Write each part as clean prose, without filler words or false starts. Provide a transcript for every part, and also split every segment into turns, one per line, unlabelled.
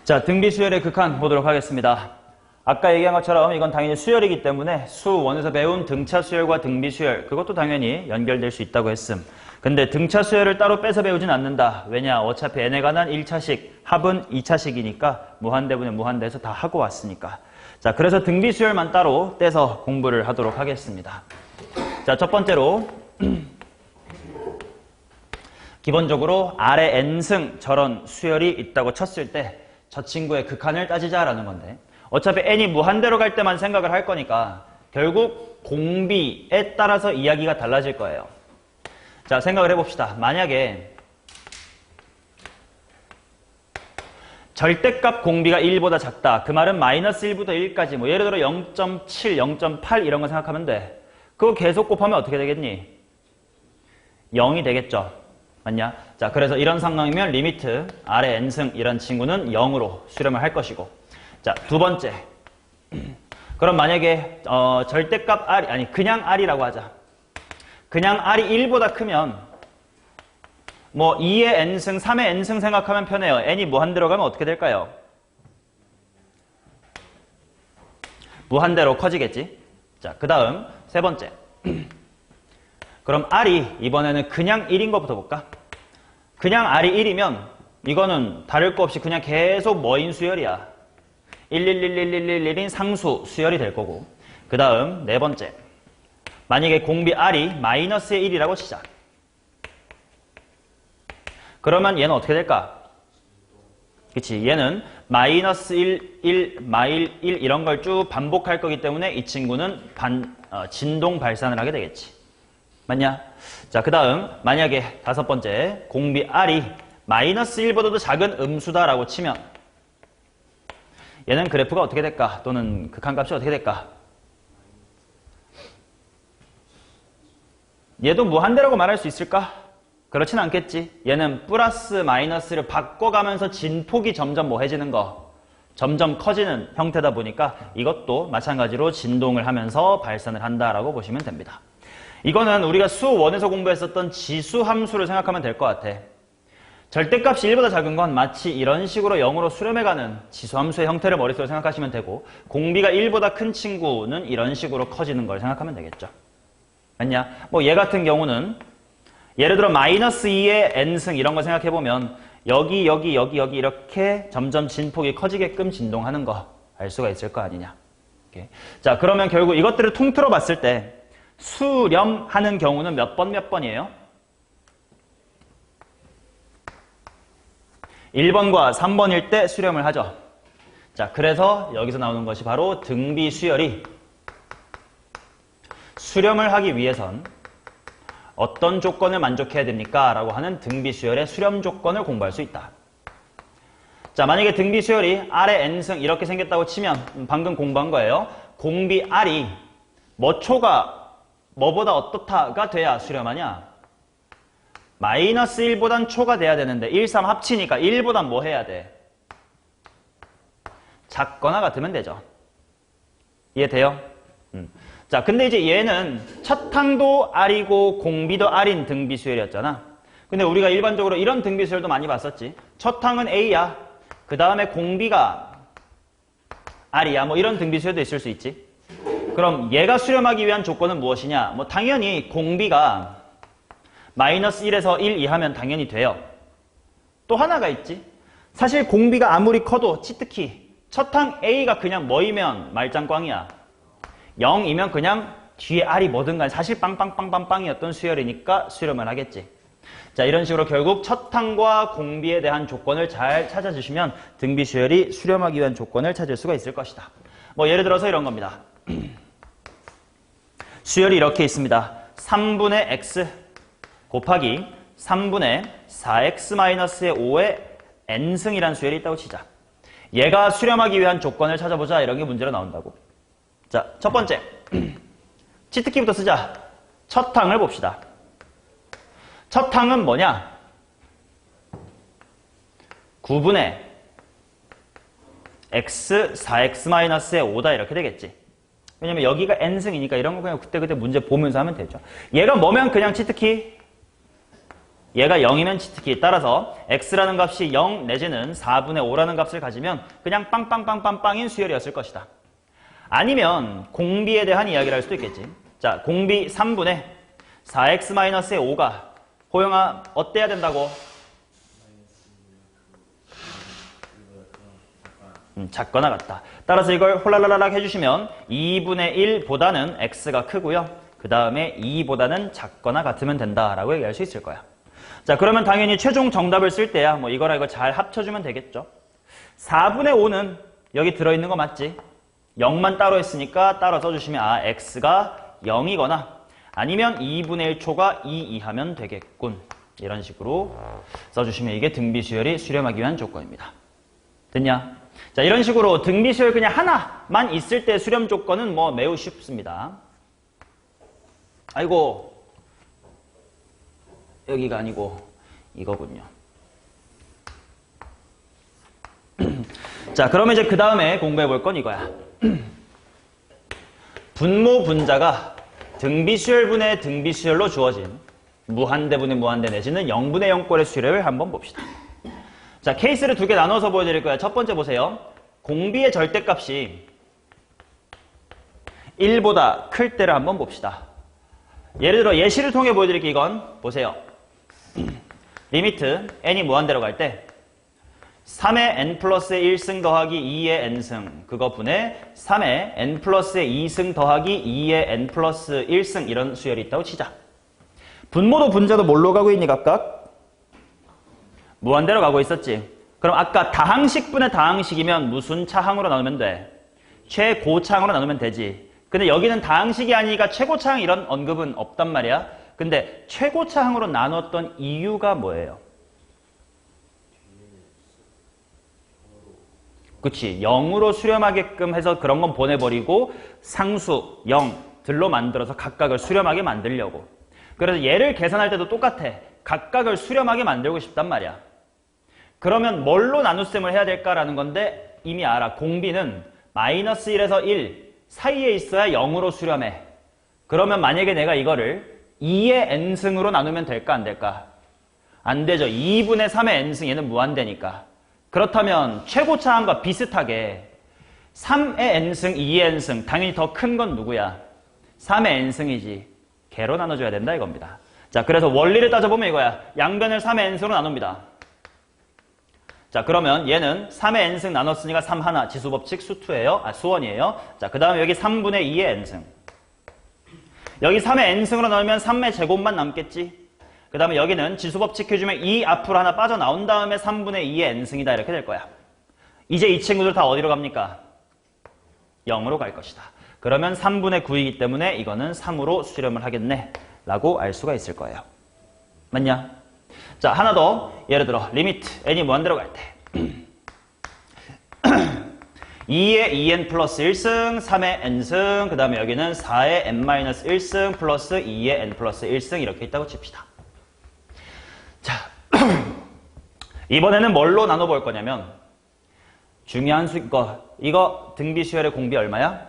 자, 등비 수열의 극한 보도록 하겠습니다. 아까 얘기한 것처럼 이건 당연히 수열이기 때문에 수1에서 배운 등차 수열과 등비 수열, 그것도 당연히 연결될 수 있다고 했음. 근데 등차 수열을 따로 빼서 배우진 않는다. 왜냐? 어차피 n에 관한 1차식, 합은 2차식이니까 무한대분의 무한대에서 다 하고 왔으니까. 자, 그래서 등비 수열만 따로 떼서 공부를 하도록 하겠습니다. 자, 첫 번째로 기본적으로 아래 n승 저런 수열이 있다고 쳤을 때 저 친구의 극한을 따지자라는 건데, 어차피 n이 무한대로 갈 때만 생각을 할 거니까 결국 공비에 따라서 이야기가 달라질 거예요. 자, 생각을 해봅시다. 만약에 절대값 공비가 1보다 작다. 그 말은 마이너스 1부터 1까지 뭐 예를 들어 0.7, 0.8 이런 거 생각하면 돼. 그거 계속 곱하면 어떻게 되겠니? 0이 되겠죠. 맞냐? 자, 그래서 이런 상황이면 리미트 아래 n승 이런 친구는 0으로 수렴을 할 것이고. 자, 두 번째. 그럼 만약에 절대값 r이 아니 그냥 r이라고 하자. 그냥 r이 1보다 크면 뭐 2의 n승, 3의 n승 생각하면 편해요. n이 무한대로 가면 어떻게 될까요? 무한대로 커지겠지. 자, 그 다음 세 번째. 그럼 r이 이번에는 그냥 1인 것부터 볼까? 그냥 r이 1이면 이거는 다를 거 없이 그냥 계속 뭐인 수열이야. 1111111인 상수 수열이 될 거고. 그 다음 네 번째. 만약에 공비 r이 마이너스의 1이라고 치자. 그러면 얘는 어떻게 될까? 그치? 얘는 마이너스 1, 1, 마일 1 이런 걸 쭉 반복할 거기 때문에 이 친구는 진동 발산을 하게 되겠지. 맞냐? 자, 그 다음 만약에 다섯 번째 공비 r이 마이너스 1보다도 작은 음수다라고 치면 얘는 그래프가 어떻게 될까? 또는 극한값이 어떻게 될까? 얘도 무한대라고 말할 수 있을까? 그렇진 않겠지. 얘는 플러스 마이너스를 바꿔가면서 진폭이 점점 뭐해지는 거, 점점 커지는 형태다 보니까 이것도 마찬가지로 진동을 하면서 발산을 한다라고 보시면 됩니다. 이거는 우리가 수1에서 공부했었던 지수 함수를 생각하면 될 것 같아. 절대값이 1보다 작은 건 마치 이런 식으로 0으로 수렴해가는 지수함수의 형태를 머릿속으로 생각하시면 되고, 공비가 1보다 큰 친구는 이런 식으로 커지는 걸 생각하면 되겠죠. 맞냐? 뭐 얘 같은 경우는 예를 들어 마이너스 2의 n승 이런 거 생각해보면 여기 이렇게 점점 진폭이 커지게끔 진동하는 거 알 수가 있을 거 아니냐. 오케이. 자, 그러면 결국 이것들을 통틀어 봤을 때 수렴하는 경우는 몇 번이에요? 1번과 3번일 때 수렴을 하죠. 자, 그래서 여기서 나오는 것이 바로 등비 수열이 수렴을 하기 위해선 어떤 조건을 만족해야 됩니까? 라고 하는 등비 수열의 수렴 조건을 공부할 수 있다. 자, 만약에 등비 수열이 r의 n승 이렇게 생겼다고 치면 방금 공부한 거예요. 공비 r이 초가 뭐보다 어떻다가 돼야 수렴하냐? 마이너스 1보단 초가 돼야 되는데 1, 3 합치니까 1보단 뭐 해야 돼? 작거나 같으면 되죠. 이해돼요? 자, 근데 이제 얘는 첫 항도 r이고 공비도 r인 등비 수열이었잖아. 근데 우리가 일반적으로 이런 등비 수열도 많이 봤었지. 첫 항은 a야. 그 다음에 공비가 r이야. 뭐 이런 등비 수열도 있을 수 있지. 그럼 얘가 수렴하기 위한 조건은 무엇이냐? 뭐 당연히 공비가 마이너스 1에서 1 이하면 당연히 돼요. 또 하나가 있지. 사실 공비가 아무리 커도 치트키 첫항 A가 그냥 뭐이면 말짱꽝이야. 0이면 그냥 뒤에 R이 뭐든 간에 사실 빵빵빵빵빵이었던 수열이니까 수렴을 하겠지. 자, 이런 식으로 결국 첫항과 공비에 대한 조건을 잘 찾아주시면 등비 수열이 수렴하기 위한 조건을 찾을 수가 있을 것이다. 뭐 예를 들어서 이런 겁니다. 수열이 이렇게 있습니다. 3분의 x 곱하기 3분의 4x-5의 n승이라는 수열이 있다고 치자. 얘가 수렴하기 위한 조건을 찾아보자. 이런 게 문제로 나온다고. 자, 첫 번째. 치트키부터 쓰자. 첫 항을 봅시다. 첫 항은 뭐냐? 9분의 x 4x-의 5다 이렇게 되겠지. 왜냐면 여기가 n승이니까 이런 거 그냥 그때그때 문제 보면서 하면 되죠. 얘가 뭐면 그냥 치트키 얘가 0이면 치트키. 따라서 x라는 값이 0 내지는 4분의 5라는 값을 가지면 그냥 빵빵빵빵빵인 수열이었을 것이다. 아니면 공비에 대한 이야기를 할 수도 있겠지. 자, 공비 3분의 4x-의 5가 호영아 어때야 된다고? 작거나 같다. 따라서 이걸 홀랄랄락 해주시면 2분의 1보다는 x가 크고요. 그 다음에 2보다는 작거나 같으면 된다라고 얘기할 수 있을 거야. 자, 그러면 당연히 최종 정답을 쓸 때야 뭐 이거랑 이거 잘 합쳐주면 되겠죠. 4분의 5는 여기 들어있는 거 맞지? 0만 따로 했으니까 따로 써주시면 아 x가 0이거나 아니면 2분의 1초가 2 이하면 되겠군. 이런 식으로 써주시면 이게 등비수열이 수렴하기 위한 조건입니다. 됐냐? 자, 이런 식으로 등비수열 그냥 하나만 있을 때 수렴 조건은 뭐 매우 쉽습니다. 아이고 여기가 아니고 이거군요. 자, 그러면 이제 그 다음에 공부해 볼 건 이거야. 분모 분자가 등비수열분의 등비수열로 주어진 무한대분의 무한대 내지는 0분의 0꼴의 수열을 한번 봅시다. 자, 케이스를 두 개 나눠서 보여드릴 거예요. 첫 번째 보세요. 공비의 절대값이 1보다 클 때를 한번 봅시다. 예를 들어 예시를 통해 보여드릴게요. 이건 보세요. 리미트 n이 무한대로 갈 때 3의 n 플러스의 1승 더하기 2의 n승 그거 분의 3의 n 플러스의 2승 더하기 2의 n 플러스 1승 이런 수열이 있다고 치자. 분모도 분자도 뭘로 가고 있니 각각? 무한대로 가고 있었지. 그럼 아까 다항식분의 다항식이면 무슨 차항으로 나누면 돼? 최고차항으로 나누면 되지. 근데 여기는 다항식이 아니니까 최고차항 이런 언급은 없단 말이야. 근데 최고차항으로 나눴던 이유가 뭐예요? 그치, 0으로 수렴하게끔 해서 그런 건 보내버리고 상수 0들로 만들어서 각각을 수렴하게 만들려고. 그래서 얘를 계산할 때도 똑같아. 각각을 수렴하게 만들고 싶단 말이야. 그러면 뭘로 나눗셈을 해야 될까라는 건데 이미 알아. 공비는 마이너스 1에서 1 사이에 있어야 0으로 수렴해. 그러면 만약에 내가 이거를 2의 n승으로 나누면 될까 안 될까? 안 되죠. 2분의 3의 n승 얘는 무한대니까. 그렇다면 최고차항과 비슷하게 3의 n승, 2의 n승 당연히 더 큰 건 누구야? 3의 n승이지. 개로 나눠줘야 된다 이겁니다. 자, 그래서 원리를 따져보면 이거야. 양변을 3의 n승으로 나눕니다. 자, 그러면 얘는 3의 n승 나눴으니까 3 하나 지수법칙 수투예요. 수원이에요. 자, 그 다음에 여기 3분의 2의 n승. 여기 3의 n승으로 나누면 3의 제곱만 남겠지. 그 다음에 여기는 지수법칙 해주면 2 앞으로 하나 빠져나온 다음에 3분의 2의 n승이다 이렇게 될 거야. 이제 이 친구들 다 어디로 갑니까? 0으로 갈 것이다. 그러면 3분의 9이기 때문에 이거는 3으로 수렴을 하겠네 라고 알 수가 있을 거예요. 맞냐? 자, 하나 더 예를 들어 리미트 n이 무한대로 갈 때 2의 2n 플러스 1승 3의 n승 그 다음에 여기는 4의 n-1승 플러스 2의 n 플러스 1승 이렇게 있다고 칩시다. 자, 이번에는 뭘로 나눠볼 거냐면 중요한 수 이거 등비수열의 공비 얼마야?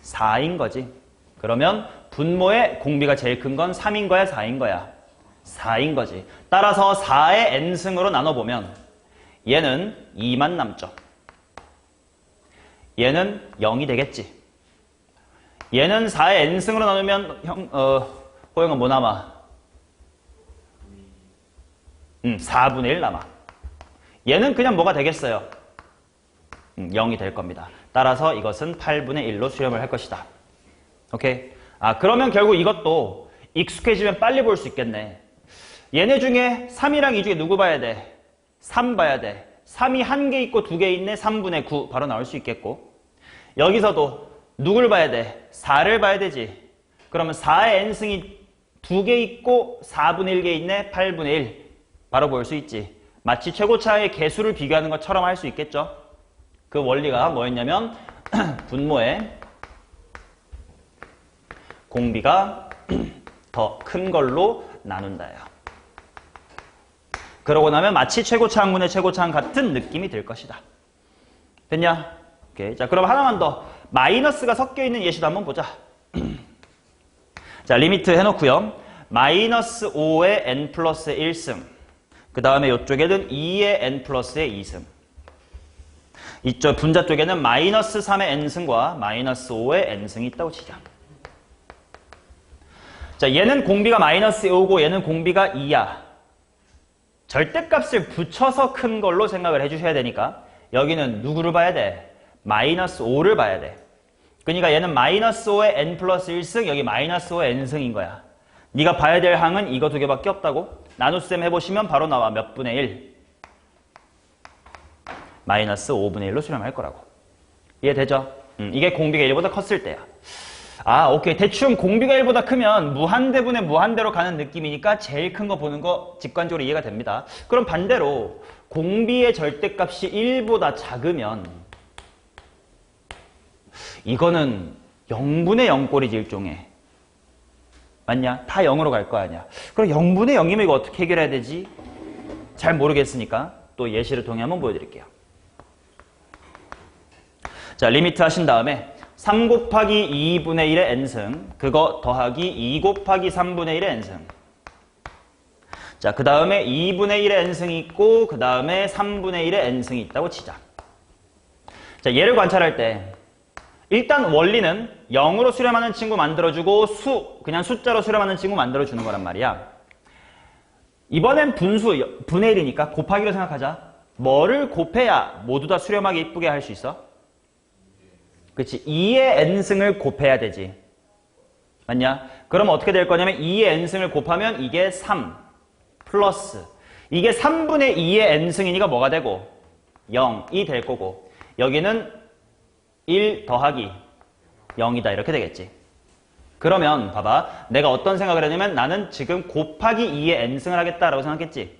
4인 거지. 그러면 분모의 공비가 제일 큰 건 3인 거야 4인 거야? 4인 거지. 따라서 4의 n승으로 나눠보면 얘는 2만 남죠. 얘는 0이 되겠지. 얘는 4의 n승으로 나누면 호영은 뭐 남아? 4분의 1 남아. 얘는 그냥 뭐가 되겠어요? 0이 될 겁니다. 따라서 이것은 8분의 1로 수렴을 할 것이다. 오케이? 아, 그러면 결국 이것도 익숙해지면 빨리 볼 수 있겠네. 얘네 중에 3이랑 2 중에 누구 봐야 돼? 3 봐야 돼. 3이 1개 있고 2개 있네. 3분의 9 바로 나올 수 있겠고. 여기서도 누굴 봐야 돼? 4를 봐야 되지. 그러면 4의 n승이 2개 있고 4분의 1개 있네. 8분의 1 바로 볼 수 있지. 마치 최고차의 개수를 비교하는 것처럼 할 수 있겠죠. 그 원리가 뭐였냐면 분모의 공비가 더 큰 걸로 나눈다예요. 그러고 나면 마치 최고차항분의 최고차항 같은 느낌이 들 것이다. 됐냐? 오케이. 자, 그럼 하나만 더. 마이너스가 섞여 있는 예시도 한번 보자. 자, 리미트 해놓고요. 마이너스 5의 n 플러스 1승. 그 다음에 이쪽에는 2의 n 플러스의 2승. 이쪽 분자 쪽에는 마이너스 3의 n승과 마이너스 5의 n승이 있다고 치자. 자, 얘는 공비가 마이너스 5고 얘는 공비가 2야. 절대값을 붙여서 큰 걸로 생각을 해주셔야 되니까 여기는 누구를 봐야 돼? 마이너스 5를 봐야 돼. 그러니까 얘는 마이너스 5의 n 플러스 1승, 여기 마이너스 5의 n승인 거야. 네가 봐야 될 항은 이거 두 개밖에 없다고? 나눗셈 해보시면 바로 나와. 몇 분의 1? 마이너스 5분의 1로 수렴할 거라고. 이해되죠? 이게 공비가 1보다 컸을 때야. 아, 오케이. 대충 공비가 1보다 크면 무한대분의 무한대로 가는 느낌이니까 제일 큰 거 보는 거 직관적으로 이해가 됩니다. 그럼 반대로 공비의 절대값이 1보다 작으면 이거는 0분의 0꼴이지 일종의. 맞냐? 다 0으로 갈 거 아니야. 그럼 0분의 0이면 이거 어떻게 해결해야 되지? 잘 모르겠으니까 또 예시를 통해 한번 보여드릴게요. 자, 리미트 하신 다음에 3 곱하기 2분의 1의 n승, 그거 더하기 2 곱하기 3분의 1의 n승. 자, 그 다음에 2분의 1의 n승이 있고 그 다음에 3분의 1의 n승이 있다고 치자. 자, 얘를 관찰할 때 일단 원리는 0으로 수렴하는 친구 만들어주고 그냥 숫자로 수렴하는 친구 만들어주는 거란 말이야. 이번엔 분수, 분의 1이니까 곱하기로 생각하자. 뭐를 곱해야 모두 다 수렴하기 이쁘게 할 수 있어? 그치? 2의 n승을 곱해야 되지. 맞냐? 그럼 어떻게 될 거냐면 2의 n승을 곱하면 이게 3 플러스 이게 3분의 2의 n승이니까 뭐가 되고? 0이 될 거고 여기는 1 더하기 0이다 이렇게 되겠지. 그러면 봐봐. 내가 어떤 생각을 했냐면 나는 지금 곱하기 2의 n승을 하겠다라고 생각했지.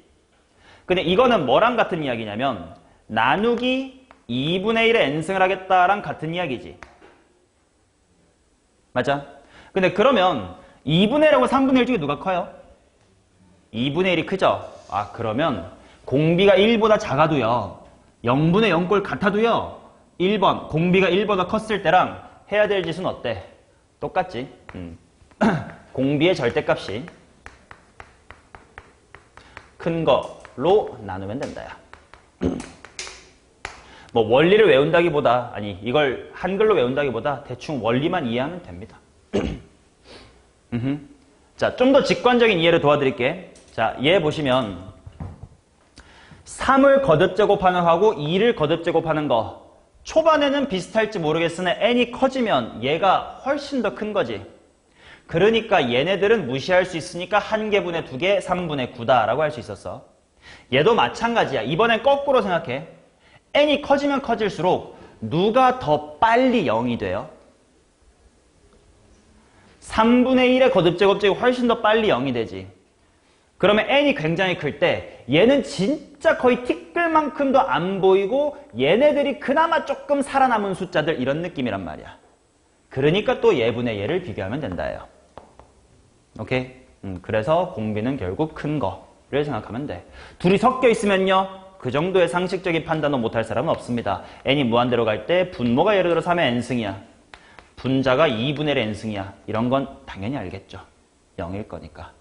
근데 이거는 뭐랑 같은 이야기냐면 나누기 2분의 1의 n승을 하겠다랑 같은 이야기지. 맞아? 근데 그러면 2분의 1하고 3분의 1 중에 누가 커요? 2분의 1이 크죠? 아, 그러면 공비가 1보다 작아도요. 0분의 0꼴 같아도요. 1번 공비가 1보다 컸을 때랑 해야 될 짓은 어때? 똑같지. 공비의 절대값이 큰 거로 나누면 된다. 야. 뭐 원리를 외운다기보다 아니 이걸 한글로 외운다기보다 대충 원리만 이해하면 됩니다. 자, 좀 더 직관적인 이해를 도와드릴게. 자, 얘 보시면 3을 거듭 제곱하는 거하고 2를 거듭 제곱하는 거 초반에는 비슷할지 모르겠으나 n이 커지면 얘가 훨씬 더 큰 거지. 그러니까 얘네들은 무시할 수 있으니까 1개분의 2개, 3분의 9다라고 할 수 있었어. 얘도 마찬가지야. 이번엔 거꾸로 생각해. n이 커지면 커질수록 누가 더 빨리 0이 돼요? 3분의 1의 거듭제곱제곱이 훨씬 더 빨리 0이 되지. 그러면 n이 굉장히 클 때 얘는 진짜 거의 티끌만큼도 안 보이고 얘네들이 그나마 조금 살아남은 숫자들 이런 느낌이란 말이야. 그러니까 또 얘분의 얘를 비교하면 된다예요. 오케이? 그래서 공비는 결국 큰 거를 생각하면 돼. 둘이 섞여 있으면요. 그 정도의 상식적인 판단은 못할 사람은 없습니다. n이 무한대로 갈 때 분모가 예를 들어 3의 n승이야. 분자가 2분의 1의 n승이야. 이런 건 당연히 알겠죠. 0일 거니까.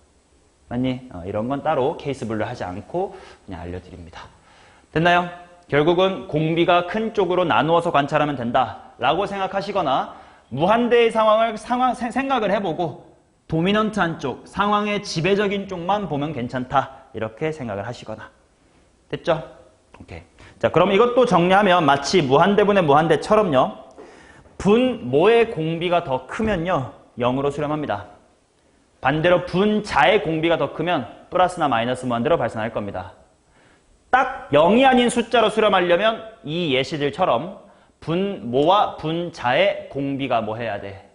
맞니? 이런 건 따로 케이스 분류하지 않고 그냥 알려드립니다. 됐나요? 결국은 공비가 큰 쪽으로 나누어서 관찰하면 된다라고 생각하시거나 무한대의 생각을 해보고 도미넌트한 쪽, 상황의 지배적인 쪽만 보면 괜찮다 이렇게 생각을 하시거나. 됐죠? 오케이. 자, 그럼 이것도 정리하면 마치 무한대분의 무한대처럼요. 분모의 공비가 더 크면요. 0으로 수렴합니다. 반대로 분자의 공비가 더 크면 플러스나 마이너스 무한대로 발생할 겁니다. 딱 0이 아닌 숫자로 수렴하려면 이 예시들처럼 분모와 분자의 공비가 뭐 해야 돼?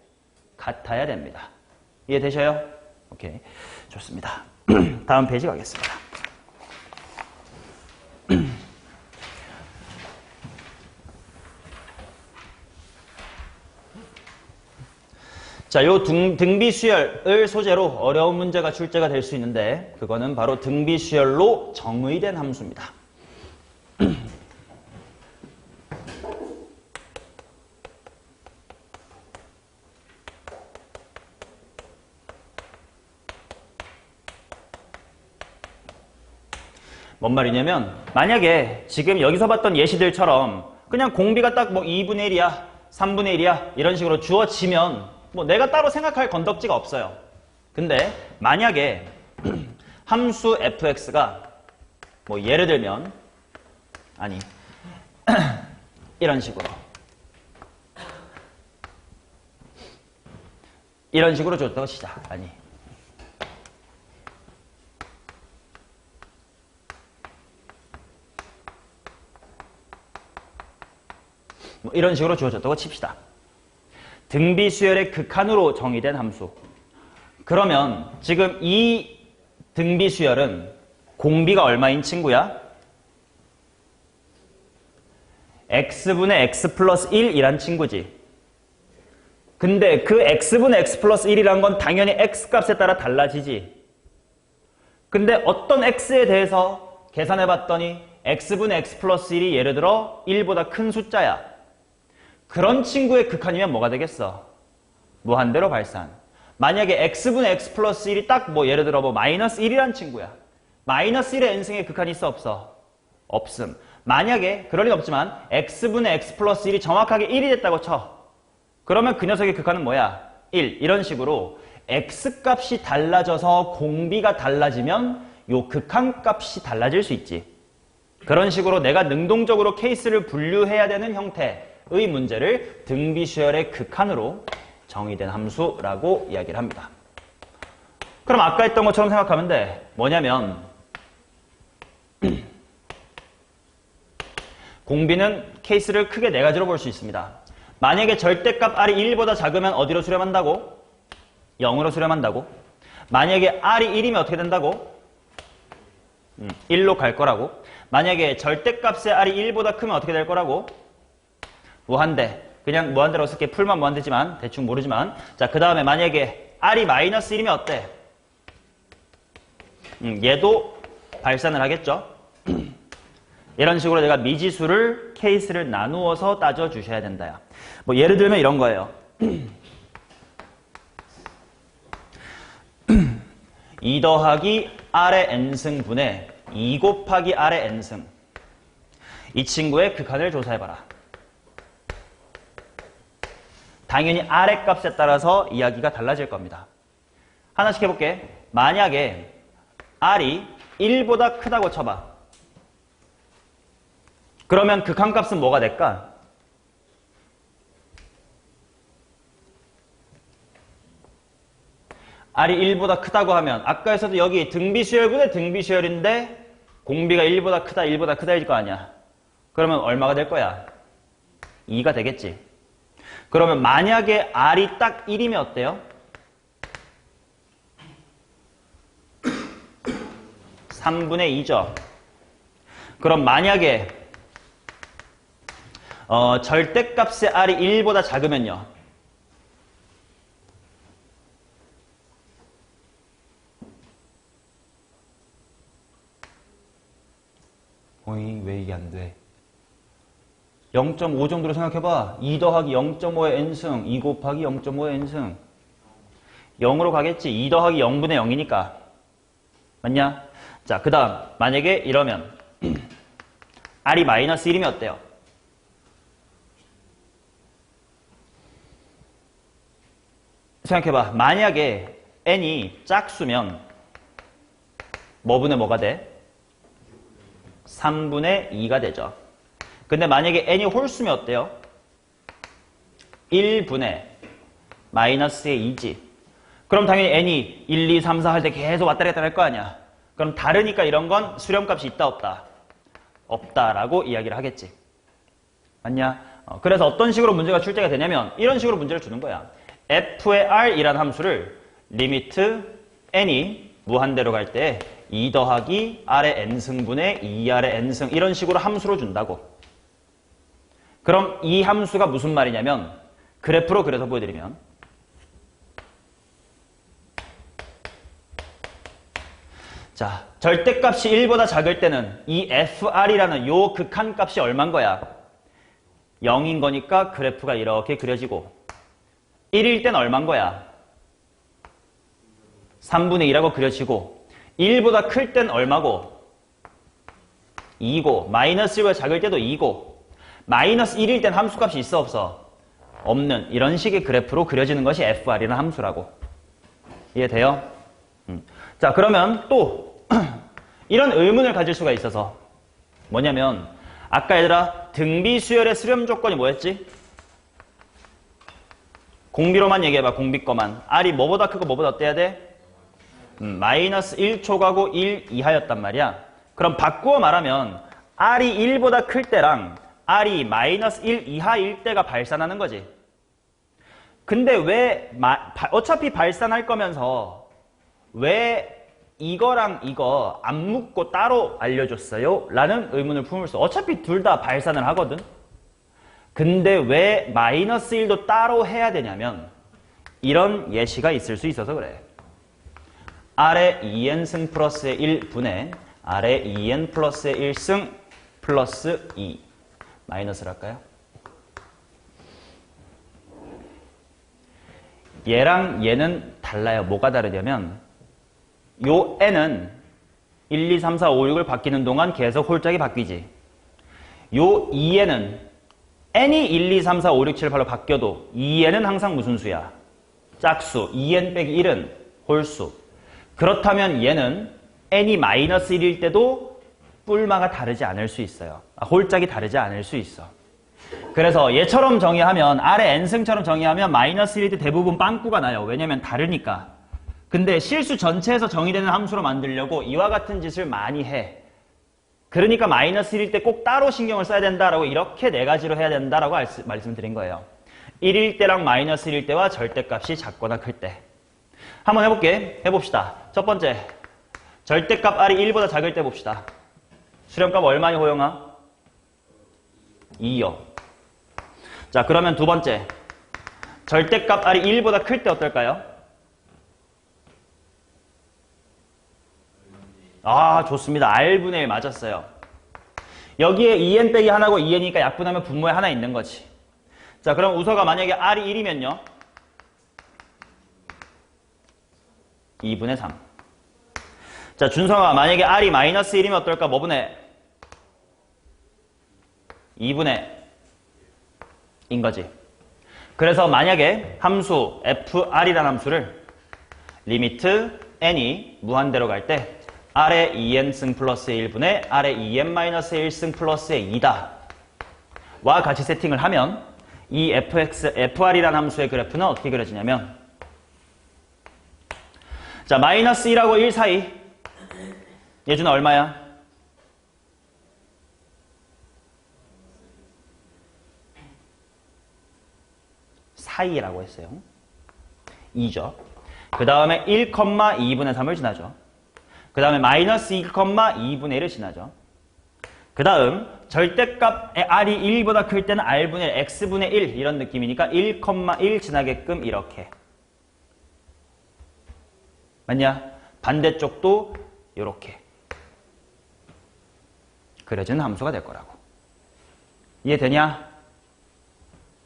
같아야 됩니다. 이해되셔요? 오케이. 좋습니다. 다음 페이지 가겠습니다. 자, 요 등비수열을 소재로 어려운 문제가 출제가 될 수 있는데 그거는 바로 등비수열로 정의된 함수입니다. 뭔 말이냐면 만약에 지금 여기서 봤던 예시들처럼 그냥 공비가 딱 뭐 2분의 1이야, 3분의 1이야 이런 식으로 주어지면 뭐 내가 따로 생각할 건덕지가 없어요. 근데 만약에 함수 fx가 뭐 예를 들면 아니 이런 식으로 줬다고 치자. 아니 뭐 이런 식으로 주어졌다고 칩시다. 등비수열의 극한으로 정의된 함수. 그러면 지금 이 등비수열은 공비가 얼마인 친구야? x분의 x 플러스 1이란 친구지. 근데 그 x분의 x 플러스 1이란 건 당연히 x값에 따라 달라지지. 근데 어떤 x에 대해서 계산해봤더니 x분의 x 플러스 1이 예를 들어 1보다 큰 숫자야. 그런 친구의 극한이면 뭐가 되겠어? 무한대로 발산. 만약에 x분의 x 플러스 1이 딱 뭐 예를 들어 뭐 마이너스 1이란 친구야. 마이너스 1의 n승의 극한이 있어 없어? 없음. 만약에 그럴 리는 없지만 x분의 x 플러스 1이 정확하게 1이 됐다고 쳐. 그러면 그 녀석의 극한은 뭐야? 1. 이런 식으로 x값이 달라져서 공비가 달라지면 요 극한값이 달라질 수 있지. 그런 식으로 내가 능동적으로 케이스를 분류해야 되는 형태의 문제를 등비수열의 극한으로 정의된 함수라고 이야기를 합니다. 그럼 아까 했던 것처럼 생각하면 돼. 뭐냐면 공비는 케이스를 크게 네 가지로 볼 수 있습니다. 만약에 절대값 r이 1보다 작으면 어디로 수렴한다고? 0으로 수렴한다고. 만약에 r이 1이면 어떻게 된다고? 1로 갈 거라고. 만약에 절대값의 r이 1보다 크면 어떻게 될 거라고? 무한대. 그냥 무한대로 쓸게. 풀만 무한대지만 대충 모르지만. 자, 그 다음에 만약에 r이 마이너스 1이면 어때? 얘도 발산을 하겠죠. 이런 식으로 내가 미지수를 케이스를 나누어서 따져 주셔야 된다요. 뭐 예를 들면 이런 거예요. 2 더하기 r의 n승분의 2 곱하기 r의 n승. 이 친구의 극한을 조사해봐라. 당연히 r의 값에 따라서 이야기가 달라질 겁니다. 하나씩 해볼게. 만약에 r이 1보다 크다고 쳐봐. 그러면 극한값은 뭐가 될까? r이 1보다 크다고 하면 아까에서도 여기 등비수열분의 등비수열인데 공비가 1보다 크다일 거 아니야. 그러면 얼마가 될 거야? 2가 되겠지. 그러면 만약에 r이 딱 1이면 어때요? 3분의 2죠. 그럼 만약에 절대값의 r이 1보다 작으면요. 어이, 왜 이게 안 돼? 0.5 정도로 생각해봐. 2 더하기 0.5의 n승, 2 곱하기 0.5의 n승. 0으로 가겠지. 2 더하기 0분의 0이니까. 맞냐? 자, 그 다음 만약에 이러면 r이 마이너스 1이면 어때요? 생각해봐. 만약에 n이 짝수면 뭐분의 뭐가 돼? 3분의 2가 되죠. 근데 만약에 n이 홀수면 어때요? 1분의 마이너스의 2지. 그럼 당연히 n이 1, 2, 3, 4 할 때 계속 왔다 갔다 할 거 아니야. 그럼 다르니까 이런 건 수렴값이 있다 없다? 없다라고 이야기를 하겠지. 맞냐? 그래서 어떤 식으로 문제가 출제가 되냐면 이런 식으로 문제를 주는 거야. f의 r이라는 함수를 리미트 n이 무한대로 갈 때 2 더하기 r의 n승분의 2r의 n승 이런 식으로 함수로 준다고. 그럼 이 함수가 무슨 말이냐면 그래프로 그려서 보여드리면 자, 절대값이 1보다 작을 때는 이 fr이라는 요 극한값이 얼마인 거야? 0인 거니까 그래프가 이렇게 그려지고 1일 땐 얼마인 거야? 3분의 2라고 그려지고 1보다 클 땐 얼마고? 2고 마이너스 1보다 작을 때도 2고 마이너스 1일 땐 함수값이 있어 없어? 없는 이런 식의 그래프로 그려지는 것이 FR이라는 함수라고. 이해돼요? 자 그러면 또 이런 의문을 가질 수가 있어서 뭐냐면 아까 얘들아 등비 수열의 수렴 조건이 뭐였지? 공비로만 얘기해봐. 공비 거만. R이 뭐보다 크고 뭐보다 어때야 돼? 마이너스 1초가고 1 이하였단 말이야. 그럼 바꾸어 말하면 R이 1보다 클 때랑 R이 마이너스 1 이하일 때가 발산하는 거지. 근데 왜 어차피 발산할 거면서 왜 이거랑 이거 안 묶고 따로 알려줬어요? 라는 의문을 품을 수. 어차피 둘 다 발산을 하거든. 근데 왜 마이너스 1도 따로 해야 되냐면 이런 예시가 있을 수 있어서 그래. R의 2n승 플러스의 1분의 R의 2n 플러스의 1승 플러스 2 마이너스를 할까요? 얘랑 얘는 달라요. 뭐가 다르냐면 요 n은 1, 2, 3, 4, 5, 6을 바뀌는 동안 계속 홀짝이 바뀌지. 요 2n은 n이 1, 2, 3, 4, 5, 6, 7, 8로 바뀌어도 2n은 항상 무슨 수야? 짝수. 2n 빼기 1은 홀수. 그렇다면 얘는 n이 마이너스 1일 때도 뿔마가 다르지 않을 수 있어요. 홀짝이 다르지 않을 수 있어. 그래서 얘처럼 정의하면 R의 n승처럼 정의하면 마이너스 1일 때 대부분 빵꾸가 나요. 왜냐면 다르니까. 근데 실수 전체에서 정의되는 함수로 만들려고 이와 같은 짓을 많이 해. 그러니까 마이너스 1일 때 꼭 따로 신경을 써야 된다라고 이렇게 네 가지로 해야 된다라고 말씀드린 거예요. 1일 때랑 마이너스 1일 때와 절대값이 작거나 클 때. 한번 해볼게. 해봅시다. 첫 번째. 절대값 R이 1보다 작을 때 봅시다. 수렴값 얼마니 호영아? 2요. 자 그러면 두 번째. 절대값 R이 1보다 클 때 어떨까요? 아 좋습니다. R분의 1 맞았어요. 여기에 2n 빼기 하나고 2n이니까 약분하면 분모에 하나 있는 거지. 자 그럼 우서가 만약에 R이 1이면요 2분의 3. 자 준성아 만약에 R이 마이너스 1이면 어떨까? 뭐 분의 2분의 인 거지. 그래서 만약에 함수 FR이라는 함수를 리미트 n이 무한대로 갈 때 R의 2n승 플러스의 1분의 R의 2n 마이너스 1승 플러스의 2다 와 같이 세팅을 하면 이 FR이라는 함수의 그래프는 어떻게 그려지냐면 자 마이너스 1하고 1 사이 예준아 얼마야? 4이라고 했어요. 2죠. 그 다음에 1,2분의 3을 지나죠. 그 다음에 마이너스 2,2분의 1을 지나죠. 그 다음 절대값 R이 1보다 클 때는 R분의 1, X분의 1 이런 느낌이니까 1,1 지나게끔 이렇게. 맞냐? 반대쪽도 이렇게 그려지는 함수가 될 거라고. 이해되냐?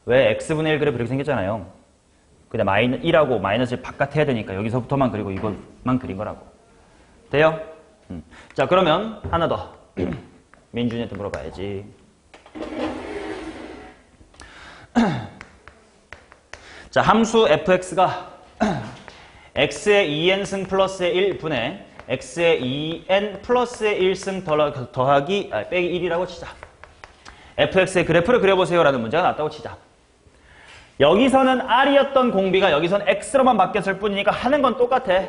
왜 X분의 1 그래프 이렇게 생겼잖아요. 근데 1하고 마이너스를 바깥 해야 되니까 여기서부터만 그리고 이것만 그린 거라고. 돼요? 자 그러면 하나 더 민준이한테 물어봐야지. 자 함수 fx가 x의 2n승 플러스의 1분의 x의 2n 플러스의 1승 더하기 빼기 1이라고 치자. fx의 그래프를 그려보세요 라는 문제가 나왔다고 치자. 여기서는 R이었던 공비가 여기서는 X로만 바뀌었을 뿐이니까 하는 건 똑같아.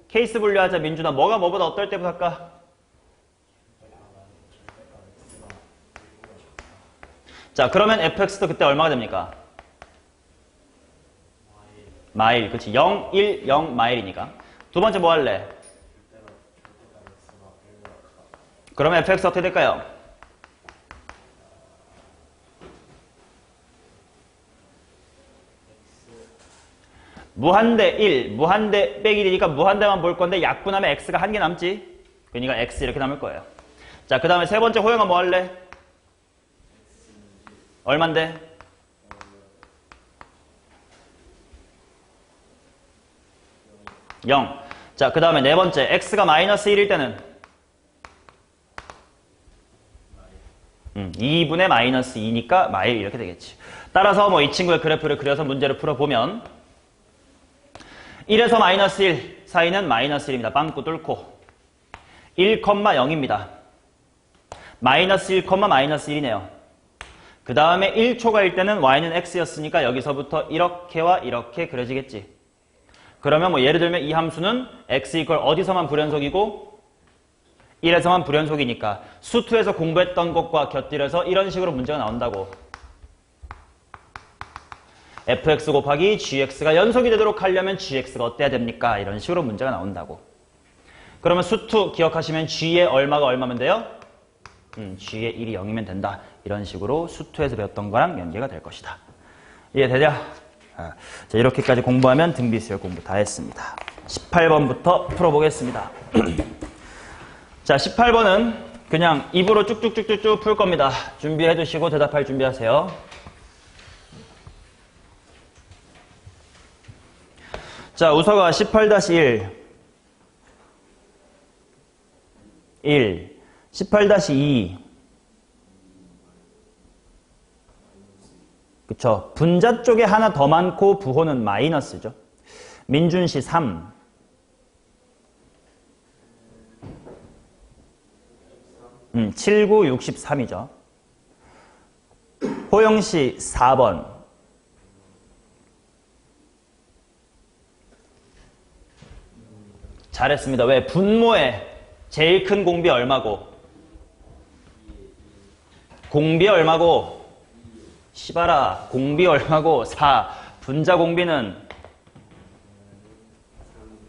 케이스 분류하자. 민준아 뭐가 뭐보다 어떨 때부터 할까? 자 그러면 fx도 그때 얼마가 됩니까? 마일. 그치 0, 1, 0 마일이니까. 두 번째 뭐 할래? 그러면 fx 어떻게 될까요? 무한대 1, 무한대 빼기 1이니까 무한대만 볼 건데 약분하면 x가 한 개 남지? 그러니까 x 이렇게 남을 거예요. 자, 그 다음에 세 번째 호영아 뭐 할래? 얼만데? 0. 자, 그 다음에 네 번째 x가 마이너스 1일 때는 2분의 마이너스 2니까 마일 이렇게 되겠지. 따라서 뭐 이 친구의 그래프를 그려서 문제를 풀어보면 1에서 마이너스 1 사이는 마이너스 1입니다. 빵꾸 뚫고 1,0입니다. 마이너스 1, 마이너스 1이네요. 그 다음에 1초가일 때는 y는 x였으니까 여기서부터 이렇게와 이렇게 그려지겠지. 그러면 뭐 예를 들면 이 함수는 x 이퀄 어디서만 불연속이고 1에서만 불연속이니까 수투에서 공부했던 것과 곁들여서 이런 식으로 문제가 나온다고. fx 곱하기 gx가 연속이 되도록 하려면 gx가 어때야 됩니까? 이런 식으로 문제가 나온다고. 그러면 수투 기억하시면 g의 얼마가 얼마면 돼요? g의 1이 0이면 된다. 이런 식으로 수투에서 배웠던 거랑 연계가 될 것이다. 이해되죠? 자, 이렇게까지 공부하면 등비수열 공부 다 했습니다. 18번부터 풀어보겠습니다. 자, 18번은 그냥 입으로 쭉쭉쭉쭉쭉 풀 겁니다. 준비해 두시고 대답할 준비하세요. 자, 우서가 18-1 18-2 그쵸? 분자 쪽에 하나 더 많고 부호는 마이너스죠. 민준씨 3 79, 63이죠. 호영씨 4번 잘했습니다. 왜? 분모의 제일 큰 공비 얼마고? 공비 얼마고? 시바라 공비 얼마고? 4. 분자 공비는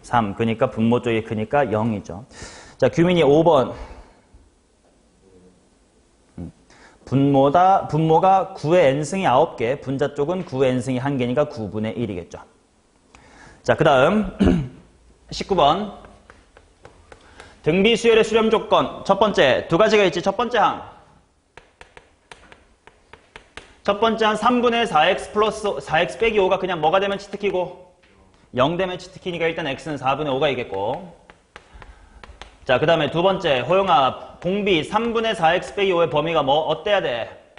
3. 그러니까 분모 쪽이 크니까 0이죠. 자, 규민이 5번. 분모가 9의 n승이 9개, 분자 쪽은 9의 n승이 1개니까 9분의 1이겠죠. 자, 그 다음 19번. 등비수열의 수렴 조건. 첫 번째, 두 가지가 있지. 첫 번째 항. 첫 번째 항 3분의 4x 플러스 4x 빼기 5가 그냥 뭐가 되면 치트키고 0 되면 치트키니까 일단 x는 4분의 5가 있겠고. 자, 그 다음에 두 번째, 호영아, 공비 3분의 4x 빼기 5의 범위가 뭐 어때야 돼?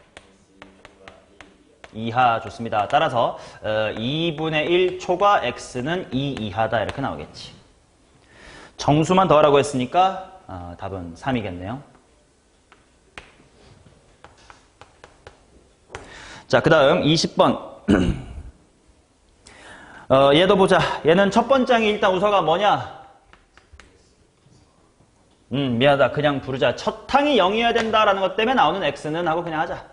이하. 좋습니다. 따라서 2분의 1 초과 x는 2 이하다 이렇게 나오겠지. 정수만 더하라고 했으니까 답은 3이겠네요. 자, 그 다음 20번. 얘도 보자. 얘는 첫 번째 항이 일단 우서가 뭐냐? 미안하다. 그냥 부르자. 첫 항이 0이어야 된다라는 것 때문에 나오는 x는 하고 그냥 하자.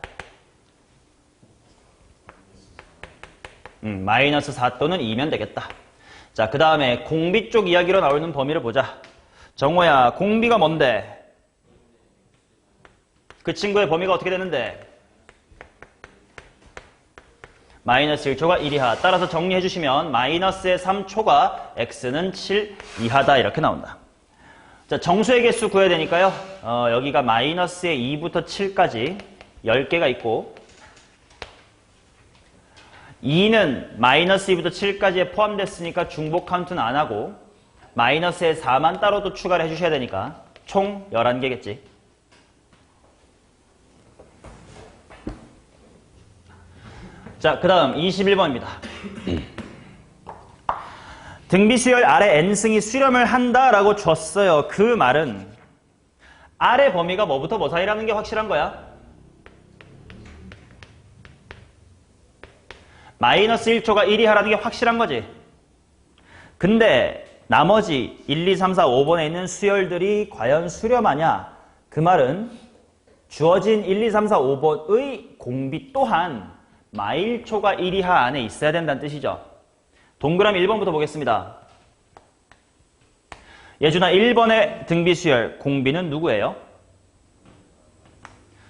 마이너스 4 또는 2면 되겠다. 자, 그 다음에 공비 쪽 이야기로 나오는 범위를 보자. 정호야, 공비가 뭔데? 그 친구의 범위가 어떻게 되는데? 마이너스 1초가 1 이하. 따라서 정리해 주시면 마이너스의 3초가 x는 7 이하다 이렇게 나온다. 자, 정수의 개수 구해야 되니까요. 여기가 마이너스의 2부터 7까지 10개가 있고 2는 마이너스 2부터 7까지에 포함됐으니까 중복 카운트는 안 하고 마이너스의 4만 따로 또 추가를 해주셔야 되니까 총 11개겠지. 자, 그 다음 21번입니다. 등비수열 아래 n승이 수렴을 한다라고 줬어요. 그 말은 아래 범위가 뭐부터 뭐 사이라는 게 확실한 거야. 마이너스 1초가 1 이하라는 게 확실한 거지. 근데 나머지 1, 2, 3, 4, 5번에 있는 수열들이 과연 수렴하냐? 그 말은 주어진 1, 2, 3, 4, 5번의 공비 또한 마일초가 1 이하 안에 있어야 된다는 뜻이죠. 동그라미 1번부터 보겠습니다. 예준아, 1번의 등비수열 공비는 누구예요?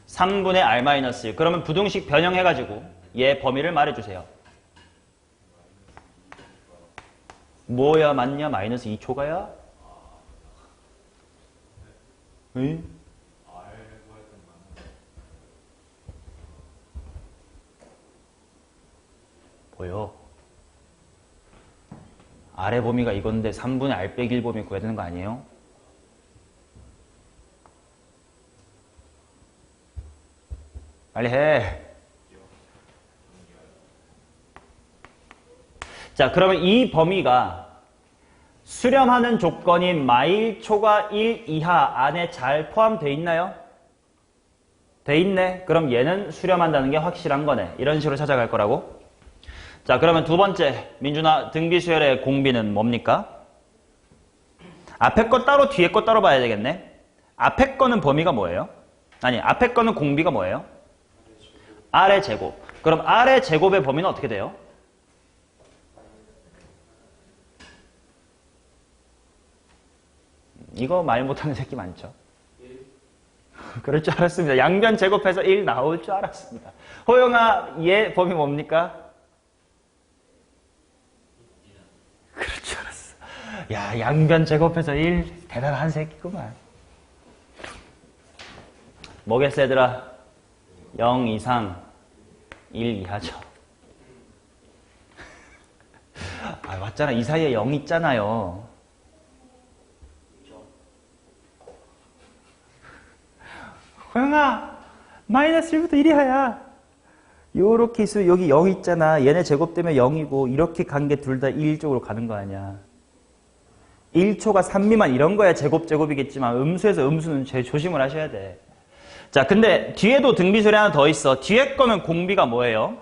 3분의 r-1. 그러면 부등식 변형해가지고 얘 범위를 말해주세요. 뭐야, 맞냐? 마이너스 2초가야? 응? 뭐요? 아래 범위가 이건데 3분의 r 빼기 1 범위 구해야 되는 거 아니에요? 빨리 해. 자, 그러면 이 범위가 수렴하는 조건인 마일 초과 1 이하 안에 잘 포함되어 있나요? 돼 있네. 그럼 얘는 수렴한다는 게 확실한 거네. 이런 식으로 찾아갈 거라고. 자, 그러면 두 번째, 민준아, 등비수열의 공비는 뭡니까? 앞에 거 따로 뒤에 거 따로 봐야 되겠네. 앞에 거는 범위가 뭐예요? 아니, 앞에 거는 공비가 뭐예요? R의 제곱. 그럼 R의 제곱의 범위는 어떻게 돼요? 이거 말 못하는 새끼 많죠? 그럴 줄 알았습니다. 양변 제곱해서 1 나올 줄 알았습니다. 호영아, 얘 범위 뭡니까? 그럴 줄 알았어. 야, 양변 제곱해서 1 대단한 새끼구만. 뭐겠어, 얘들아? 0 이상 1 이하죠. 아, 맞잖아. 이 사이에 0 있잖아요. 호영아, 마이너스 1부터 1 이하야. 요렇게 있으면 여기 0 있잖아. 얘네 제곱되면 0이고 이렇게 간 게 둘 다 1 쪽으로 가는 거 아니야. 1초가 3 미만 이런 거야 제곱이겠지만 음수에서 음수는 제일 조심을 하셔야 돼. 자, 근데 뒤에도 등비수열이 하나 더 있어. 뒤에 거는 공비가 뭐예요?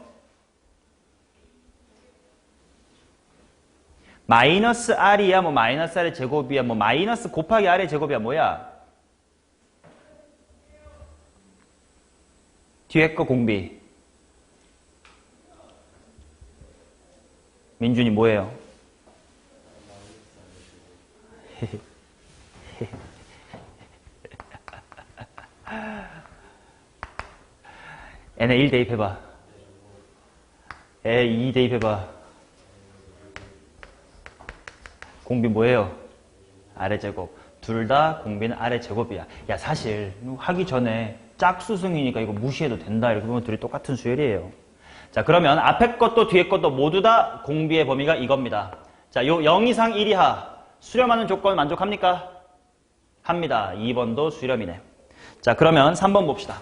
마이너스 R이야, 뭐 마이너스 R의 제곱이야, 뭐 마이너스 곱하기 R의 제곱이야, 뭐야? 뒤에 거 공비. 민준이 뭐예요? N에 1 대입해봐. 에 2 대입해봐. 공비 뭐예요? R의 제곱. 둘 다 공비는 R의 제곱이야. 야, 사실 하기 전에 짝수승이니까 이거 무시해도 된다. 이렇게 보면 둘이 똑같은 수열이에요. 자, 그러면 앞에 것도 뒤에 것도 모두 다 공비의 범위가 이겁니다. 자, 요 0 이상 1 이하 수렴하는 조건 만족합니까? 합니다. 2번도 수렴이네. 자, 그러면 3번 봅시다.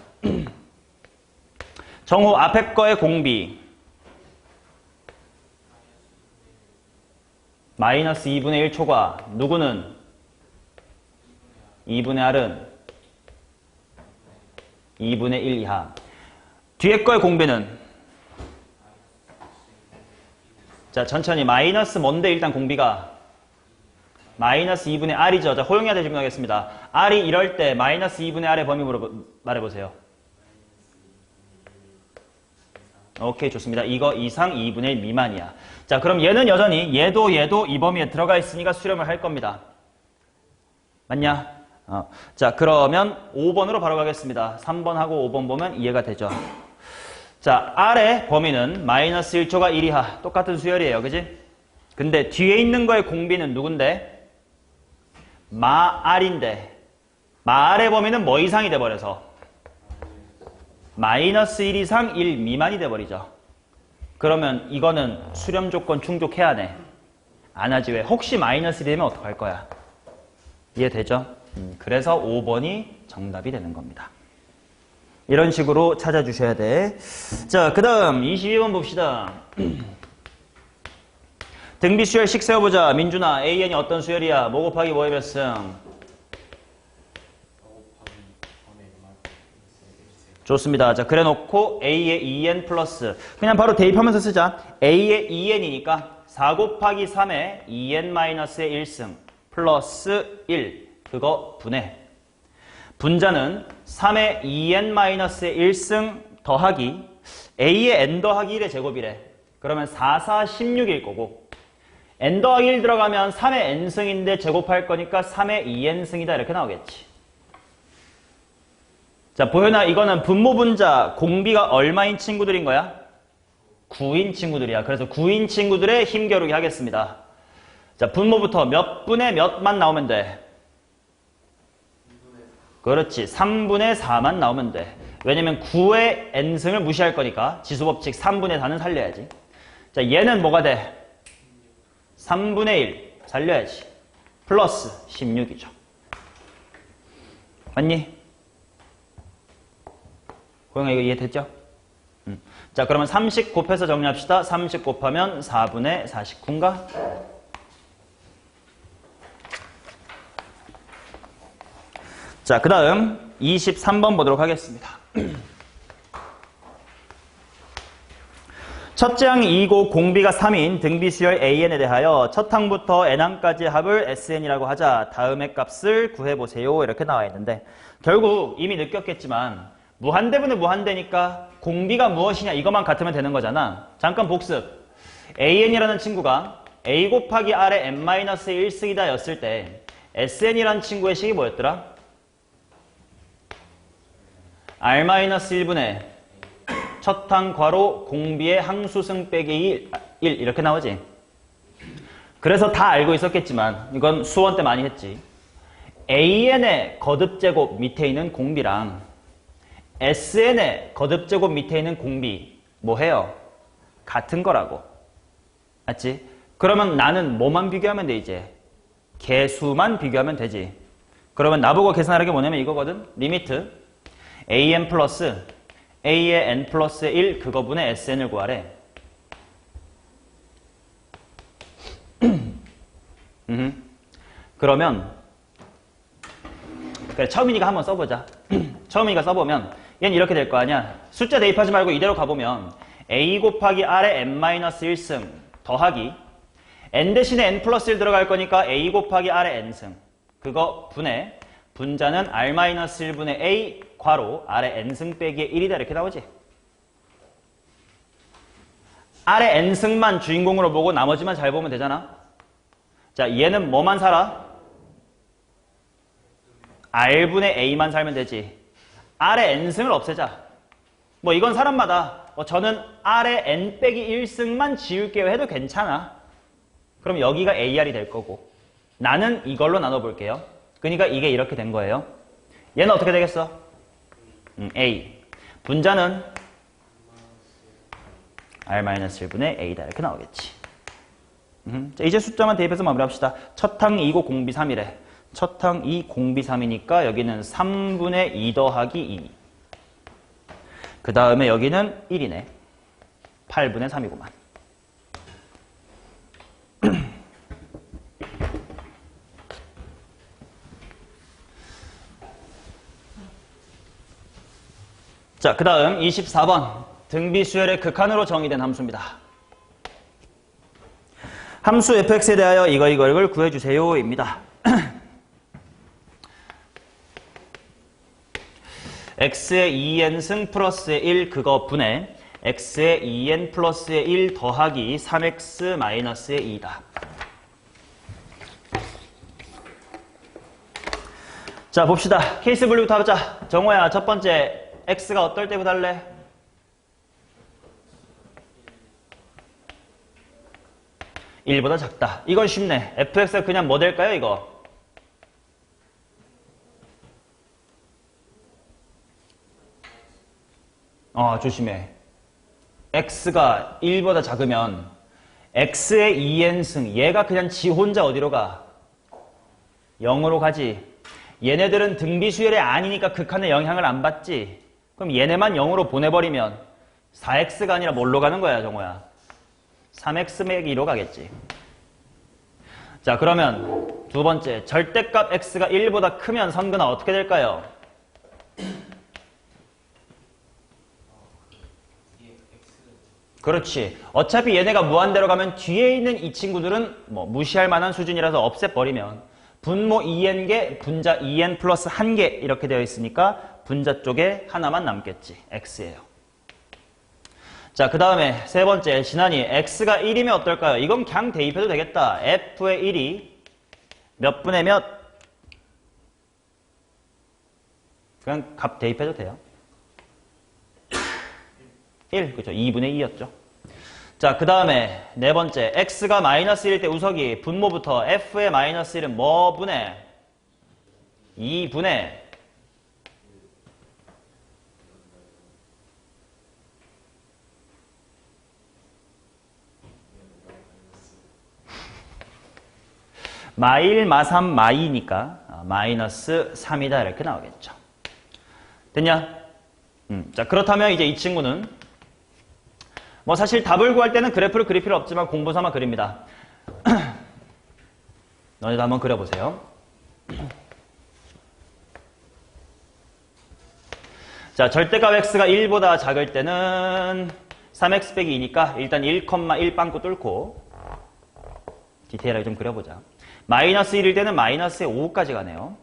정호 앞에 거의 공비 마이너스 2분의 1 초과 누구는 2분의 R은 2분의 1 이하. 뒤에 거의 공비는 자, 천천히 마이너스 뭔데 일단 공비가 마이너스 2분의 R이죠. 자, 호영이한테 질문하겠습니다. R이 이럴 때 마이너스 2분의 R의 범위 말해보세요. 오케이, 좋습니다. 이거 이상 2분의 1 미만이야. 자, 그럼 얘는 여전히 얘도 이 범위에 들어가 있으니까 수렴을 할 겁니다. 맞냐? 자, 그러면 5번으로 바로 가겠습니다. 3번하고 5번 보면 이해가 되죠. 자, R의 범위는 마이너스 1초가 1 이하. 똑같은 수열이에요. 그지? 근데 뒤에 있는 거의 공비는 누군데? 마R인데 마R의 범위는 뭐 이상이 돼버려서 마이너스 1 이상 1 미만이 돼버리죠. 그러면 이거는 수렴 조건 충족해야 하네. 안 하지 왜? 혹시 마이너스 1이 되면 어떡할 거야? 이해되죠? 그래서 5번이 정답이 되는 겁니다. 이런 식으로 찾아주셔야 돼. 자, 그 다음 22번 봅시다. 등비수열 식 세워보자. 민준아, AN이 어떤 수열이야? 뭐 곱하기 뭐의 몇 승? 좋습니다. 자, 그래 놓고 A의 2n 플러스 그냥 바로 대입하면서 쓰자. A의 2n이니까 4 곱하기 3의 2n 마이너스의 1승 플러스 1 그거 분해. 분자는 3의 2n 마이너스의 1승 더하기 A의 n 더하기 1의 제곱이래. 그러면 4, 4, 16일 거고 n 더하기 1 들어가면 3의 n승인데 제곱할 거니까 3의 2n승이다 이렇게 나오겠지. 자, 보현아, 이거는 분모 분자 공비가 얼마인 친구들인 거야? 9인 친구들이야. 그래서 9인 친구들의 힘겨루기 하겠습니다. 자, 분모부터 몇 분의 몇만 나오면 돼? 그렇지. 3분의 4만 나오면 돼. 왜냐면 9의 n승을 무시할 거니까 지수법칙 3분의 4는 살려야지. 자, 얘는 뭐가 돼? 3분의 1 살려야지. 플러스 16이죠. 맞니? 고영아 이거 이해됐죠? 자, 그러면 30 곱해서 정리합시다. 30 곱하면 4분의 49인가? 자, 그 다음 23번 보도록 하겠습니다. 첫째 항 2고 공비가 3인 등비수열 AN에 대하여 첫 항부터 N항까지 합을 SN이라고 하자. 다음의 값을 구해보세요. 이렇게 나와 있는데 결국 이미 느꼈겠지만 무한대분의 무한대니까 공비가 무엇이냐 이것만 같으면 되는 거잖아. 잠깐 복습. AN이라는 친구가 A 곱하기 R의 N-1승이다 였을 때 SN이라는 친구의 식이 뭐였더라? R-1분의 첫 항 괄호 공비의 항수승 빼기 1 이렇게 나오지. 그래서 다 알고 있었겠지만 이건 수원 때 많이 했지. AN의 거듭제곱 밑에 있는 공비랑 SN의 거듭제곱 밑에 있는 공비 뭐 해요? 같은 거라고. 맞지? 그러면 나는 뭐만 비교하면 돼 이제? 개수만 비교하면 되지. 그러면 나보고 계산하는 게 뭐냐면 이거거든. 리미트 AN 플러스 A의 N 플러스 1 그거분의 SN을 구하래. 그러면 그래 처음이니까 한번 써보자. 처음이니까 써보면 얘는 이렇게 될 거 아니야. 숫자 대입하지 말고 이대로 가보면 A 곱하기 R의 N-1승 더하기 N 대신에 N 플러스 1 들어갈 거니까 A 곱하기 R의 N승 그거 분의 분자는 R-1분의 A 괄호 R의 N승 빼기의 1이다 이렇게 나오지. R의 N승만 주인공으로 보고 나머지만 잘 보면 되잖아. 자, 얘는 뭐만 살아? R분의 A만 살면 되지. R의 N승을 없애자. 뭐 이건 사람마다 저는 R의 N 빼기 1승만 지울게요 해도 괜찮아. 그럼 여기가 AR이 될 거고 나는 이걸로 나눠볼게요. 그러니까 이게 이렇게 된 거예요. 얘는 어떻게 되겠어? A. 분자는 R-1분의 A다 이렇게 나오겠지. 자, 이제 숫자만 대입해서 마무리합시다. 첫 항 2고 공비 3이래. 첫 항 2 공비 3이니까 여기는 3분의 2 더하기 2. 그 다음에 여기는 1이네. 8분의 3이구만. 자, 그 다음 24번 등비수열의 극한으로 정의된 함수입니다. 함수 fx에 대하여 이걸 구해주세요 입니다. x의 2n승 플러스의 1 그거 분의 x의 2n 플러스의 1 더하기 3x 마이너스의 2다. 자, 봅시다. 케이스 분류부터 하자. 정호야, 첫 번째 x가 어떨 때부터 할래? (1보다) 작다. 이건 쉽네. fx가 그냥 뭐 될까요, 이거? 조심해. x가 1보다 작으면 x의 2n승 얘가 그냥 지 혼자 어디로 가? 0으로 가지. 얘네들은 등비수열이 아니니까 극한의 영향을 안 받지. 그럼 얘네만 0으로 보내버리면 4x가 아니라 뭘로 가는 거야, 정호야? 3x 매기 2로 가겠지. 자, 그러면 두 번째 절대값 x가 1보다 크면 선근아 어떻게 될까요? 그렇지. 어차피 얘네가 무한대로 가면 뒤에 있는 이 친구들은 뭐 무시할 만한 수준이라서 없애버리면 분모 2n개, 분자 2n 플러스 1개 이렇게 되어 있으니까 분자 쪽에 하나만 남겠지. x예요. 자, 그 다음에 세 번째 진환이 x가 1이면 어떨까요? 이건 그냥 대입해도 되겠다. f의 1이 몇 분의 몇? 그냥 값 대입해도 돼요. 1, 그렇죠. 2분의 2였죠. 자, 그 다음에 네 번째 x가 마이너스 1일 때 우석이 분모부터 f의 마이너스 1은 뭐 분의? 2분의 마일 마삼 마이니까 마이너스 3이다 이렇게 나오겠죠. 됐냐? 자, 그렇다면 이제 이 친구는 뭐 사실 답을 구할 때는 그래프를 그릴 필요 없지만 공부 삼아 그립니다. 너네도 한번 그려보세요. 자, 절대값 x가 1보다 작을 때는 3x 빼기 2니까 일단 1,1 빵꾸 뚫고 디테일하게 좀 그려보자. 마이너스 1일 때는 마이너스에 5까지 가네요.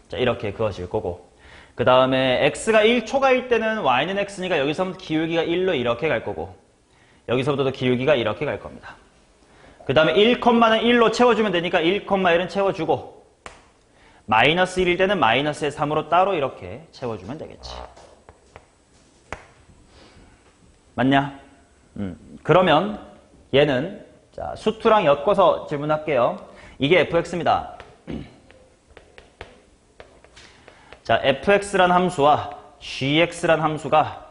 자, 이렇게 그어질 거고. 그 다음에 x가 1초가일 때는 y는 x니까 여기서부터 기울기가 1로 이렇게 갈 거고 여기서부터도 기울기가 이렇게 갈 겁니다. 그 다음에 1,는 1로 채워주면 되니까 1,1은 채워주고 마이너스 1일 때는 마이너스의 3으로 따로 이렇게 채워주면 되겠지. 맞냐? 그러면 얘는 자, 수투랑 엮어서 질문할게요. 이게 fx입니다. 자, fx란 함수와 gx란 함수가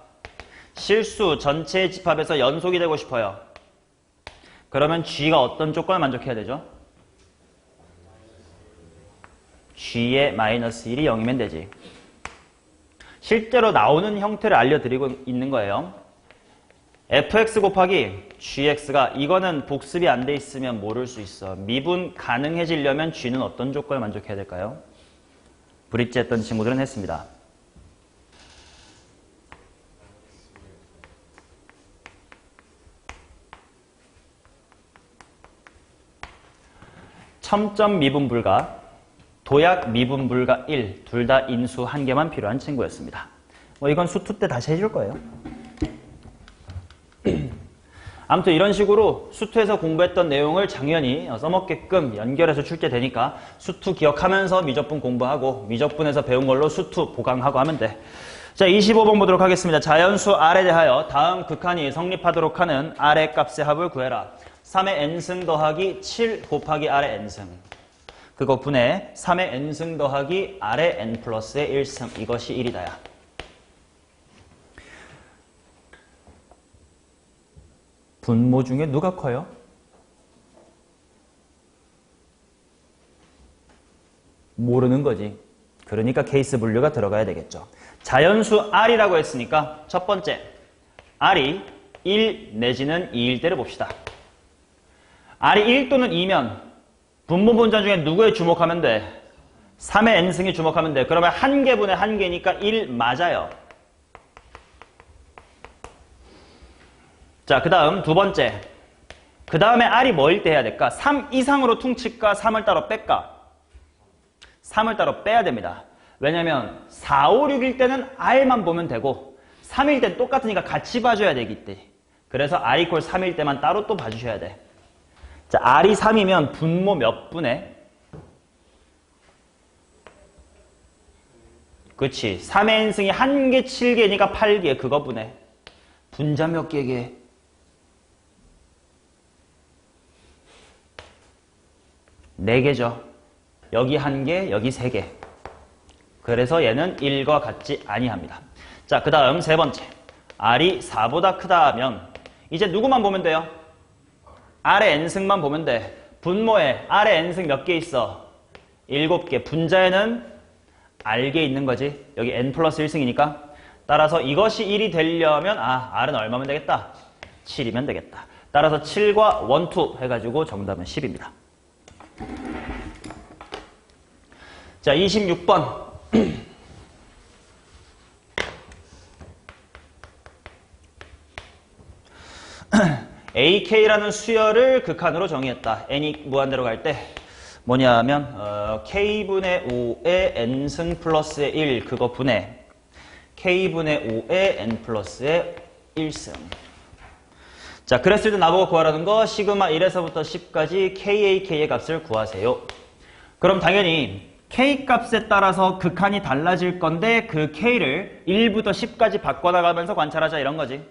실수 전체의 집합에서 연속이 되고 싶어요. 그러면 g가 어떤 조건을 만족해야 되죠? g의 마이너스 1이 0이면 되지. 실제로 나오는 형태를 알려드리고 있는 거예요. fx 곱하기 gx가 이거는 복습이 안 돼 있으면 모를 수 있어. 미분 가능해지려면 g는 어떤 조건을 만족해야 될까요? 브릿지 했던 친구들은 했습니다. 첨점 미분 불가, 도약 미분 불가 1, 둘 다 인수 한 개만 필요한 친구였습니다. 뭐 이건 수투 때 다시 해줄 거예요. 아무튼 이런 식으로 수투에서 공부했던 내용을 당연히 써먹게끔 연결해서 출제되니까 수투 기억하면서 미적분 공부하고 미적분에서 배운 걸로 수투 보강하고 하면 돼. 자, 25번 보도록 하겠습니다. 자연수 R에 대하여 다음 극한이 성립하도록 하는 R의 값의 합을 구해라. 3의 n승 더하기 7 곱하기 R의 n승. 그거 분해 3의 n승 더하기 R의 n 플러스의 1승. 이것이 1이다야. 분모 중에 누가 커요? 모르는 거지. 그러니까 케이스 분류가 들어가야 되겠죠. 자연수 R이라고 했으니까 첫 번째 R이 1 내지는 2일 때를 봅시다. R이 1 또는 2면 분모 분자 중에 누구에 주목하면 돼? 3의 n승에 주목하면 돼. 그러면 1개분의 1개니까 1 맞아요. 자, 그 다음 두 번째. 그 다음에 R이 뭐일 때 해야 될까? 3 이상으로 퉁칠까? 3을 따로 뺄까? 3을 따로 빼야 됩니다. 왜냐면 4, 5, 6일 때는 R만 보면 되고 3일 땐 똑같으니까 같이 봐줘야 되기 때문에. 그래서 R 이퀄 3일 때만 따로 또 봐주셔야 돼. 자, R이 3이면 분모 몇 분의? 그치. 3의 n승이 1개 7개니까 8개. 그거 분해. 분자 몇 개게? 4개죠. 여기 1개, 여기 3개. 그래서 얘는 1과 같지 아니합니다. 자, 그 다음 세 번째. R이 4보다 크다 하면 이제 누구만 보면 돼요? R의 n승만 보면 돼. 분모에 R의 n승 몇 개 있어? 7개. 분자에는 R개 있는 거지. 여기 n 플러스 1승이니까. 따라서 이것이 1이 되려면 R은 얼마면 되겠다? 7이면 되겠다. 따라서 7과 1, 2 해가지고 정답은 10입니다. 자, 26번. AK라는 수열을 극한으로 정의했다. n이 무한대로 갈 때 뭐냐면 K분의 5의 n승 플러스의 1 그거 분해 K분의 5의 n 플러스의 1승. 자, 그랬을 때 나보고 구하라는 거 시그마 1에서부터 10까지 KAK의 값을 구하세요. 그럼 당연히 K 값에 따라서 극한이 달라질 건데 그 K를 1부터 10까지 바꿔나가면서 관찰하자 이런 거지.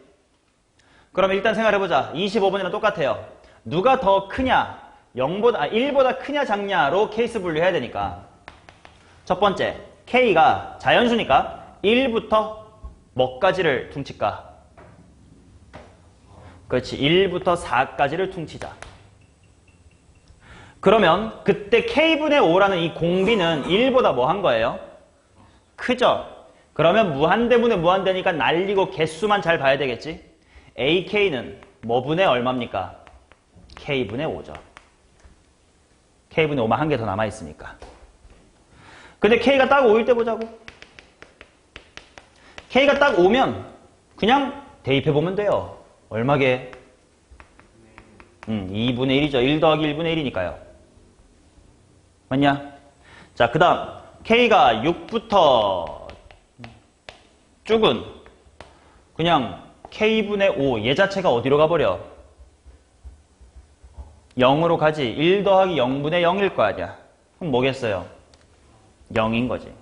그럼 일단 생각해보자. 25번이랑 똑같아요. 누가 더 크냐? 1보다 크냐 작냐로 케이스 분류해야 되니까. 첫 번째, K가 자연수니까 1부터 뭐까지를 퉁칠까? 그렇지. 1부터 4까지를 퉁치자. 그러면 그때 K분의 5라는 이 공비는 1보다 뭐 한 거예요? 크죠? 그러면 무한대분의 무한대니까 날리고 개수만 잘 봐야 되겠지? AK는 뭐 분의 얼마입니까? K분의 5죠. K분의 5만 한 개 더 남아있으니까. 근데 K가 딱 5일 때 보자고. K가 딱 5면 그냥 대입해보면 돼요. 얼마게? 2분의 1이죠. 1 더하기 1분의 1이니까요. 맞냐? 자, 그 다음 K가 6부터 쭉은 그냥 K분의 5, 얘 자체가 어디로 가버려? 0으로 가지. 1 더하기 0분의 0일 거 아니야. 그럼 뭐겠어요? 0인 거지.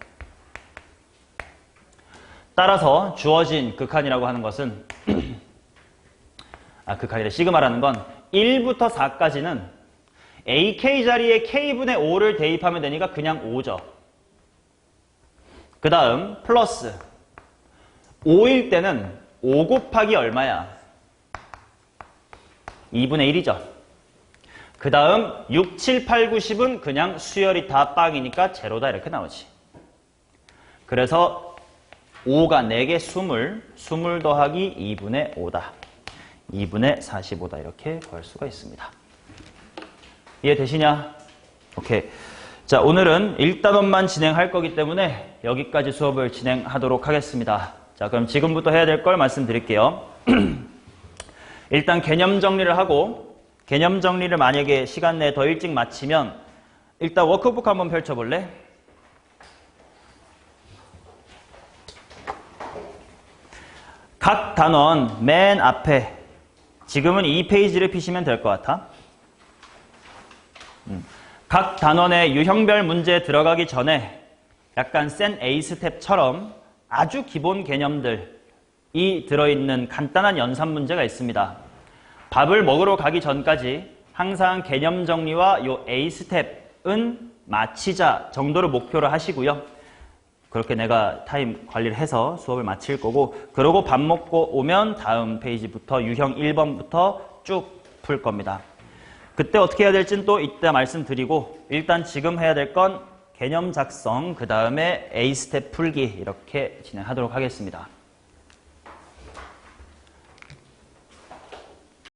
따라서 주어진 극한이라고 하는 것은 극한이래. 시그마라는 건 1부터 4까지는 AK 자리에 K분의 5를 대입하면 되니까 그냥 5죠. 그 다음 플러스 5일 때는 5 곱하기 얼마야? 2분의 1이죠. 그 다음 6, 7, 8, 9, 10은 그냥 수열이 다 빵이니까 제로다 이렇게 나오지. 그래서 5가 4개 20 더하기 2분의 5다. 2분의 45다 이렇게 구할 수가 있습니다. 이해되시냐? 오케이. 자, 오늘은 1단원만 진행할 거기 때문에 여기까지 수업을 진행하도록 하겠습니다. 자, 그럼 지금부터 해야 될 걸 말씀드릴게요. 일단 개념 정리를 하고 개념 정리를 만약에 시간 내에 더 일찍 마치면 일단 워크북 한번 펼쳐볼래? 각 단원 맨 앞에 지금은 2페이지를 피시면 될 것 같아. 각 단원의 유형별 문제 들어가기 전에 약간 센 A스텝처럼 아주 기본 개념들이 들어있는 간단한 연산 문제가 있습니다. 밥을 먹으러 가기 전까지 항상 개념 정리와 요 A스텝은 마치자 정도를 목표로 하시고요. 그렇게 내가 타임 관리를 해서 수업을 마칠 거고, 그러고 밥 먹고 오면 다음 페이지부터 유형 1번부터 쭉 풀 겁니다. 그때 어떻게 해야 될지는 또 이따 말씀드리고, 일단 지금 해야 될 건 개념 작성, 그 다음에 A스텝 풀기 이렇게 진행하도록 하겠습니다.